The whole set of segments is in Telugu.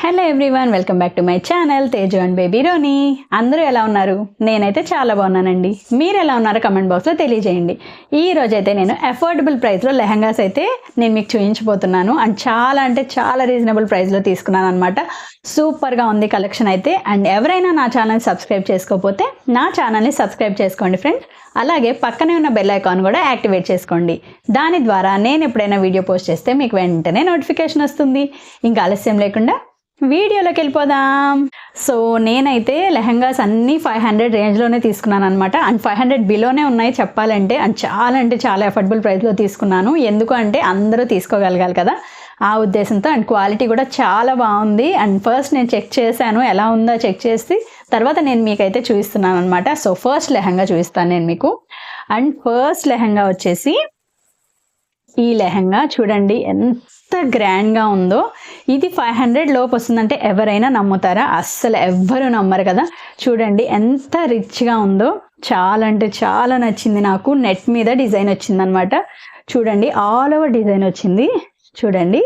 Hello everyone, welcome back to my channel Teju and baby Roni. అందరూ ఎలా ఉన్నారు? నేనైతే చాలా బాగున్నానండి. మీరు ఎలా ఉన్నారో కమెంట్ బాక్స్లో తెలియజేయండి. ఈ రోజైతే నేను అఫోర్డబుల్ ప్రైస్లో లెహంగాస్ అయితే నేను మీకు చూపించబోతున్నాను. అండ్ చాలా అంటే చాలా రీజనబుల్ ప్రైస్లో తీసుకున్నాను అనమాట. సూపర్గా ఉంది కలెక్షన్ అయితే. అండ్ ఎవరైనా నా ఛానల్ సబ్స్క్రైబ్ చేసుకోకపోతే నా ఛానల్ని సబ్స్క్రైబ్ చేసుకోండి ఫ్రెండ్స్. అలాగే పక్కనే ఉన్న బెల్ ఐకాన్ కూడా యాక్టివేట్ చేసుకోండి. దాని ద్వారా నేను ఎప్పుడైనా వీడియో పోస్ట్ చేస్తే మీకు వెంటనే నోటిఫికేషన్ వస్తుంది. ఇంకా ఆలస్యం లేకుండా వీడియోలోకి వెళ్ళిపోదాం. సో నేనైతే లెహంగాస్ అన్నీ 500 రేంజ్లోనే తీసుకున్నాను అనమాట. అండ్ 500 బిలోనే ఉన్నాయి చెప్పాలంటే. అండ్ అంటే చాలా అఫోర్డబుల్ ప్రైస్లో తీసుకున్నాను. ఎందుకు అంటే అందరూ తీసుకోగలగాలి కదా, ఆ ఉద్దేశంతో. అండ్ క్వాలిటీ కూడా చాలా బాగుంది. అండ్ ఫస్ట్ నేను చెక్ చేశాను, ఎలా ఉందో చెక్ చేసి తర్వాత నేను మీకైతే చూపిస్తున్నాను అనమాట. సో ఫస్ట్ లెహంగా చూపిస్తాను నేను మీకు. అండ్ ఫస్ట్ లెహంగా వచ్చేసి ఈ లెహంగా చూడండి ఎంత గ్రాండ్గా ఉందో. ఇది 500 లోపు వస్తుందంటే ఎవరైనా నమ్ముతారా? అస్సలు ఎవ్వరు నమ్మరు కదా. చూడండి ఎంత రిచ్గా ఉందో. చాలా అంటే చాలా నచ్చింది నాకు. నెట్ మీద డిజైన్ వచ్చిందనమాట. చూడండి ఆల్ ఓవర్ డిజైన్ వచ్చింది. చూడండి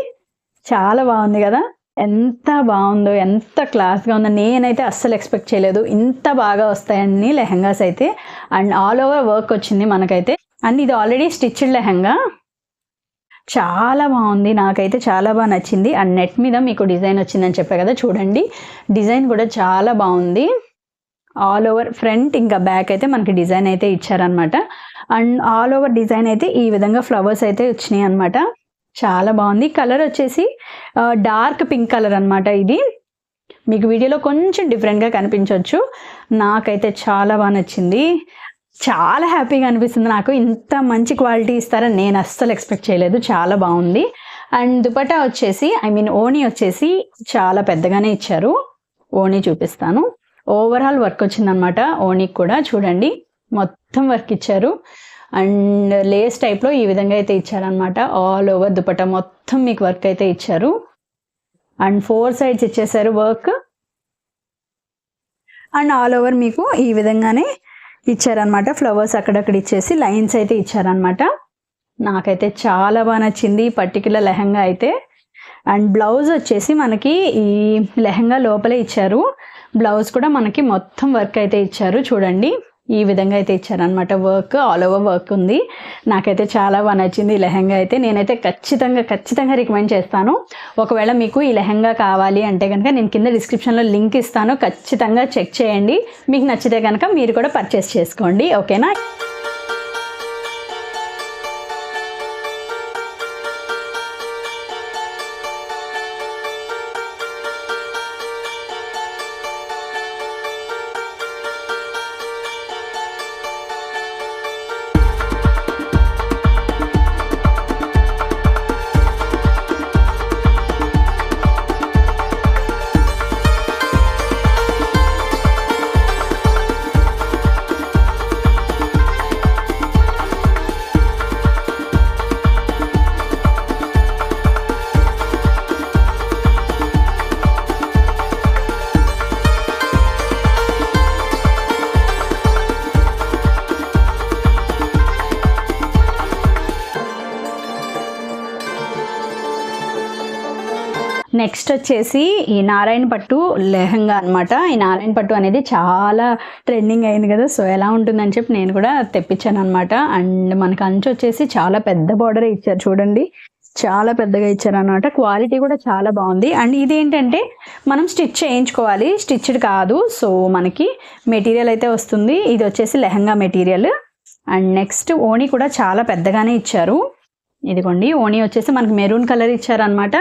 చాలా బాగుంది కదా. ఎంత బాగుందో, ఎంత క్లాస్గా ఉందో. నేనైతే అస్సలు ఎక్స్పెక్ట్ చేయలేదు ఇంత బాగా వస్తాయని లెహంగాస్ అయితే. అండ్ ఆల్ ఓవర్ వర్క్ వచ్చింది మనకైతే. అండ్ ఇది ఆల్రెడీ స్టిచ్డ్ లెహంగా. చాలా బాగుంది, నాకైతే చాలా బాగా నచ్చింది. అండ్ నెట్ మీద మీకు డిజైన్ వచ్చిందని చెప్పే కదా, చూడండి డిజైన్ కూడా చాలా బాగుంది. ఆల్ ఓవర్ ఫ్రంట్ ఇంకా బ్యాక్ అయితే మనకి డిజైన్ అయితే ఇచ్చారనమాట. అండ్ ఆల్ ఓవర్ డిజైన్ అయితే ఈ విధంగా ఫ్లవర్స్ అయితే వచ్చినాయి అనమాట. చాలా బాగుంది. కలర్ వచ్చేసి డార్క్ పింక్ కలర్ అనమాట. ఇది మీకు వీడియోలో కొంచెం డిఫరెంట్గా కనిపించవచ్చు. నాకైతే చాలా బాగా నచ్చింది. చాలా హ్యాపీగా అనిపిస్తుంది నాకు. ఇంత మంచి క్వాలిటీ ఇస్తారని నేను అస్సలు ఎక్స్పెక్ట్ చేయలేదు. చాలా బాగుంది. అండ్ దుపట్టా వచ్చేసి ఓణి వచ్చేసి చాలా పెద్దగానే ఇచ్చారు. ఓణి చూపిస్తాను. ఓవరాల్ వర్క్ వచ్చిందనమాట ఓణికి కూడా. చూడండి మొత్తం వర్క్ ఇచ్చారు. అండ్ లేస్ టైప్లో ఈ విధంగా అయితే ఇచ్చారనమాట. ఆల్ ఓవర్ దుపట్టా మొత్తం మీకు వర్క్ అయితే ఇచ్చారు. అండ్ 4 సైడ్స్ ఇచ్చేసారు వర్క్. అండ్ ఆల్ ఓవర్ మీకు ఈ విధంగానే ఇచ్చారనమాట. ఫ్లవర్స్ అక్కడక్కడ ఇచ్చేసి లైన్స్ అయితే ఇచ్చారనమాట. నాకైతే చాలా బాగా నచ్చింది పర్టికులర్ లెహంగా అయితే. అండ్ బ్లౌజ్ వచ్చేసి మనకి ఈ లెహంగా లోపలే ఇచ్చారు. బ్లౌజ్ కూడా మనకి మొత్తం వర్క్ అయితే ఇచ్చారు. చూడండి ఈ విధంగా అయితే ఇచ్చారనమాట. వర్క్ ఆల్ ఓవర్ వర్క్ ఉంది. నాకైతే చాలా బాగా నచ్చింది ఈ లెహంగా అయితే. నేనైతే ఖచ్చితంగా రికమెండ్ చేస్తాను. ఒకవేళ మీకు ఈ లెహంగా కావాలి అంటే కనుక నేను కింద డిస్క్రిప్షన్లో లింక్ ఇస్తాను. ఖచ్చితంగా చెక్ చేయండి. మీకు నచ్చితే కనుక మీరు కూడా పర్చేస్ చేసుకోండి. ఓకేనా? నెక్స్ట్ వచ్చేసి ఈ నారాయణ పట్టు లెహంగా అనమాట. ఈ నారాయణ పట్టు అనేది చాలా ట్రెండింగ్ అయింది కదా. సో ఎలా ఉంటుందని చెప్పి నేను కూడా తెప్పించాను అనమాట. అండ్ మనకు అంచు వచ్చేసి చాలా పెద్ద బార్డర్ ఇచ్చారు. చూడండి చాలా పెద్దగా ఇచ్చారు అనమాట. క్వాలిటీ కూడా చాలా బాగుంది. అండ్ ఇదేంటంటే మనం స్టిచ్ చేయించుకోవాలి, స్టిచ్డ్ కాదు. సో మనకి మెటీరియల్ అయితే వస్తుంది. ఇది వచ్చేసి లెహంగా మెటీరియల్. అండ్ నెక్స్ట్ ఓణి కూడా చాలా పెద్దగానే ఇచ్చారు. ఇదిగోండి ఓణి వచ్చేసి మనకి మెరూన్ కలర్ ఇచ్చారనమాట.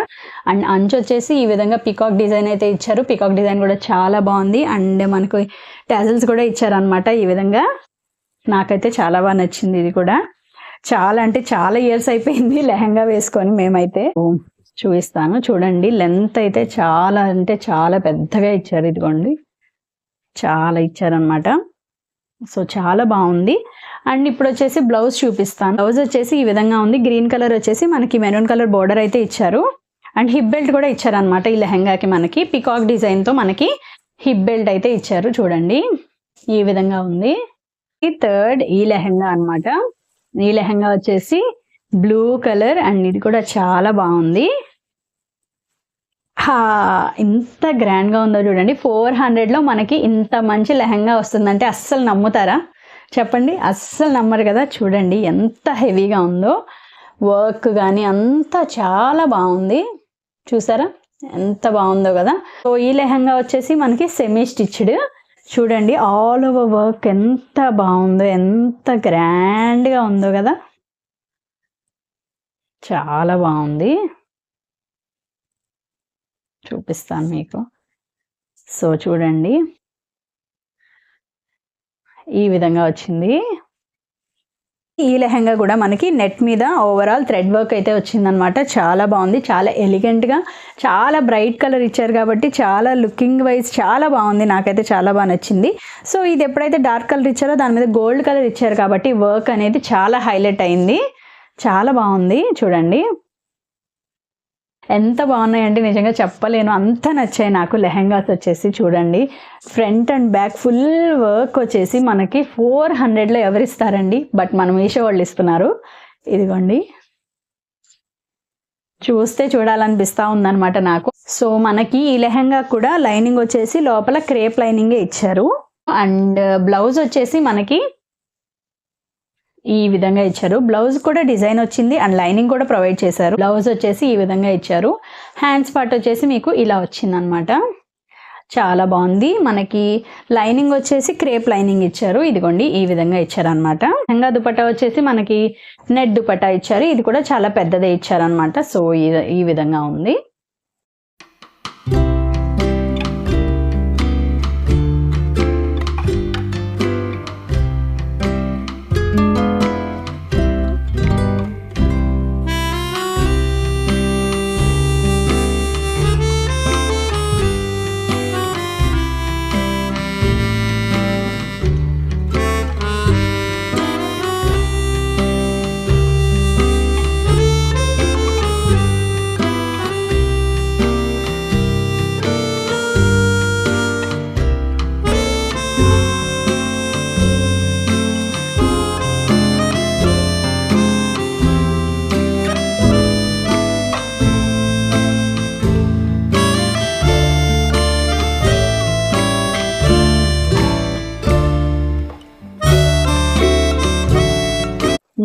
అండ్ అంచు వచ్చేసి ఈ విధంగా పికాక్ డిజైన్ అయితే ఇచ్చారు. పికాక్ డిజైన్ కూడా చాలా బాగుంది. అండ్ మనకు టాజిల్స్ కూడా ఇచ్చారనమాట ఈ విధంగా. నాకైతే చాలా బాగా నచ్చింది. ఇది కూడా చాలా అంటే చాలా ఇయర్స్ అయిపోయింది లెహంగా వేసుకొని మేమైతే. చూపిస్తాను చూడండి. లెంత్ అయితే చాలా అంటే చాలా పెద్దగా ఇచ్చారు. ఇదిగోండి చాలా ఇచ్చారనమాట. సో చాలా బాగుంది. అండ్ ఇప్పుడు వచ్చేసి బ్లౌజ్ చూపిస్తాను. బ్లౌజ్ వచ్చేసి ఈ విధంగా ఉంది. గ్రీన్ కలర్ వచ్చేసి మనకి మెరూన్ కలర్ బోర్డర్ అయితే ఇచ్చారు. అండ్ హిప్ బెల్ట్ కూడా ఇచ్చారనమాట ఈ లెహంగాకి. మనకి పికాక్ డిజైన్తో మనకి హిప్ బెల్ట్ అయితే ఇచ్చారు. చూడండి ఈ విధంగా ఉంది. థర్డ్ ఈ లెహంగా అనమాట. ఈ లెహంగా వచ్చేసి బ్లూ కలర్. అండ్ ఇది కూడా చాలా బాగుంది. ఇంత గ్రాండ్గా ఉందో చూడండి. 400లో మనకి ఇంత మంచి లెహంగా వస్తుందంటే అస్సలు నమ్ముతారా చెప్పండి? అస్సలు నమ్మరు కదా. చూడండి ఎంత హెవీగా ఉందో, వర్క్ కానీ అంతా చాలా బాగుంది. చూసారా ఎంత బాగుందో కదా. సో ఈ లెహంగా వచ్చేసి మనకి సెమీ స్టిచ్డ్. చూడండి ఆల్ ఓవర్ వర్క్ ఎంత బాగుందో, ఎంత గ్రాండ్గా ఉందో కదా. చాలా బాగుంది, చూపిస్తాను మీకు. సో చూడండి ఈ విధంగా వచ్చింది. ఈ లెహంగా కూడా మనకి నెట్ మీద ఓవరాల్ థ్రెడ్ వర్క్ అయితే వచ్చిందనమాట. చాలా బాగుంది, చాలా ఎలిగెంట్గా, చాలా బ్రైట్ కలర్ ఇచ్చారు కాబట్టి చాలా లుకింగ్ వైజ్ చాలా బాగుంది. నాకైతే చాలా బాగా నచ్చింది. సో ఇది ఎప్పుడైతే డార్క్ కలర్ ఇచ్చారో దాని మీద గోల్డ్ కలర్ ఇచ్చారు కాబట్టి వర్క్ అనేది చాలా హైలైట్ అయింది. చాలా బాగుంది. చూడండి ఎంత బాగున్నాయంటే నిజంగా చెప్పలేను, అంత నచ్చాయి నాకు లెహంగాస్ వచ్చేసి. చూడండి front and back full work వచ్చేసి మనకి 400లో ఎవరిస్తారండి, బట్ మన మీషో వాళ్ళు ఇస్తున్నారు. ఇదిగోండి చూస్తే చూడాలనిపిస్తూ ఉందన్నమాట నాకు. సో మనకి ఈ లెహంగా కూడా లైనింగ్ వచ్చేసి లోపల క్రేప్ లైనింగే ఇచ్చారు. అండ్ బ్లౌజ్ వచ్చేసి మనకి ఈ విధంగా ఇచ్చారు. బ్లౌజ్ కూడా డిజైన్ వచ్చింది అండ్ లైనింగ్ కూడా ప్రొవైడ్ చేశారు. బ్లౌజ్ వచ్చేసి ఈ విధంగా ఇచ్చారు. హ్యాండ్స్ పార్ట్ వచ్చేసి మీకు ఇలా వచ్చిందనమాట. చాలా బాగుంది. మనకి లైనింగ్ వచ్చేసి క్రేప్ లైనింగ్ ఇచ్చారు. ఇదిగోండి ఈ విధంగా ఇచ్చారనమాట. లెహంగా దుపట్టా వచ్చేసి మనకి నెట్ దుపట్టా ఇచ్చారు. ఇది కూడా చాలా పెద్దదే ఇచ్చారనమాట. సో ఈ విధంగా ఉంది.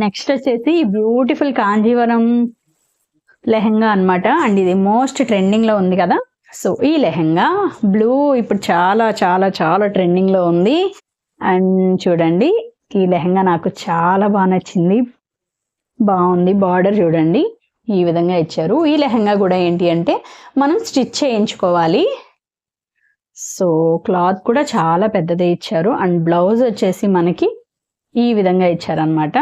నెక్స్ట్ వచ్చేసి బ్యూటిఫుల్ కాంజీవరం లెహంగా అనమాట. అండ్ ఇది మోస్ట్ ట్రెండింగ్లో ఉంది కదా. సో ఈ లెహంగా బ్లూ ఇప్పుడు చాలా చాలా చాలా ట్రెండింగ్లో ఉంది. అండ్ చూడండి ఈ లెహంగా నాకు చాలా బాగా నచ్చింది, బాగుంది. బార్డర్ చూడండి ఈ విధంగా ఇచ్చారు. ఈ లెహంగా కూడా ఏంటి అంటే మనం స్టిచ్ చేయించుకోవాలి. సో క్లాత్ కూడా చాలా పెద్దదే ఇచ్చారు. అండ్ బ్లౌజ్ వచ్చేసి మనకి ఈ విధంగా ఇచ్చారనమాట.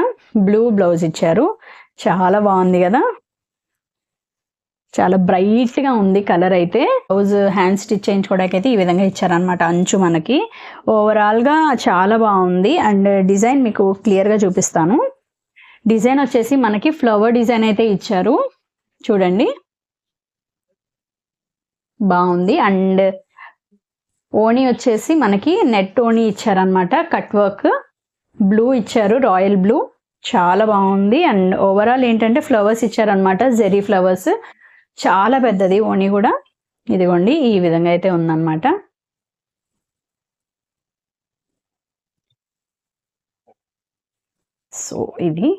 బ్లూ బ్లౌజ్ ఇచ్చారు. చాలా బాగుంది కదా, చాలా బ్రైట్గా ఉంది కలర్ అయితే. బ్లౌజ్ హ్యాండ్ స్టిచ్ చేయించుకోవడానికి అయితే ఈ విధంగా ఇచ్చారనమాట. అంచు మనకి ఓవరాల్గా చాలా బాగుంది. అండ్ డిజైన్ మీకు క్లియర్గా చూపిస్తాను. డిజైన్ వచ్చేసి మనకి ఫ్లవర్ డిజైన్ అయితే ఇచ్చారు. చూడండి బాగుంది. అండ్ ఓణి వచ్చేసి మనకి నెట్ ఓణి ఇచ్చారనమాట. కట్ వర్క్ బ్లూ ఇచ్చారు, రాయల్ బ్లూ. చాలా బాగుంది. అండ్ ఓవరాల్ ఏంటంటే ఫ్లవర్స్ ఇచ్చారనమాట, జెరీ ఫ్లవర్స్. చాలా పెద్దది ఓణి కూడా. ఇదిగోండి ఈ విధంగా అయితే ఉందన్నమాట. సో ఇది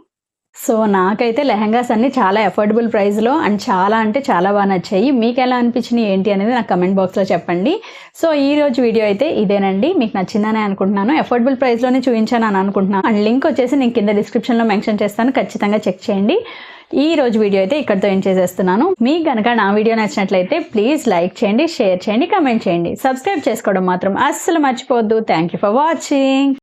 సో నాకైతే లెహంగాస్ అన్ని చాలా అఫోర్డబుల్ ప్రైస్లో అండ్ చాలా అంటే చాలా బాగా నచ్చాయి. మీకు ఎలా అనిపించినాయి ఏంటి అనేది నాకు కమెంట్ బాక్స్లో చెప్పండి. సో ఈ రోజు వీడియో అయితే ఇదేనండి. మీకు నచ్చిందని అనుకుంటున్నాను. అఫోర్డబుల్ ప్రైస్లోనే చూపించాను అని అనుకుంటున్నాను. అండ్ లింక్ వచ్చేసి నేను కింద డిస్క్రిప్షన్లో మెన్షన్ చేస్తాను, ఖచ్చితంగా చెక్ చేయండి. ఈ రోజు వీడియో అయితే ఇక్కడితో ఎండ్ చేసేస్తున్నాను. మీకు కనుక నా వీడియో నచ్చినట్లయితే ప్లీజ్ లైక్ చేయండి, షేర్ చేయండి, కమెంట్ చేయండి. సబ్స్క్రైబ్ చేసుకోవడం మాత్రం అస్సలు మర్చిపోవద్దు. Thank you for watching.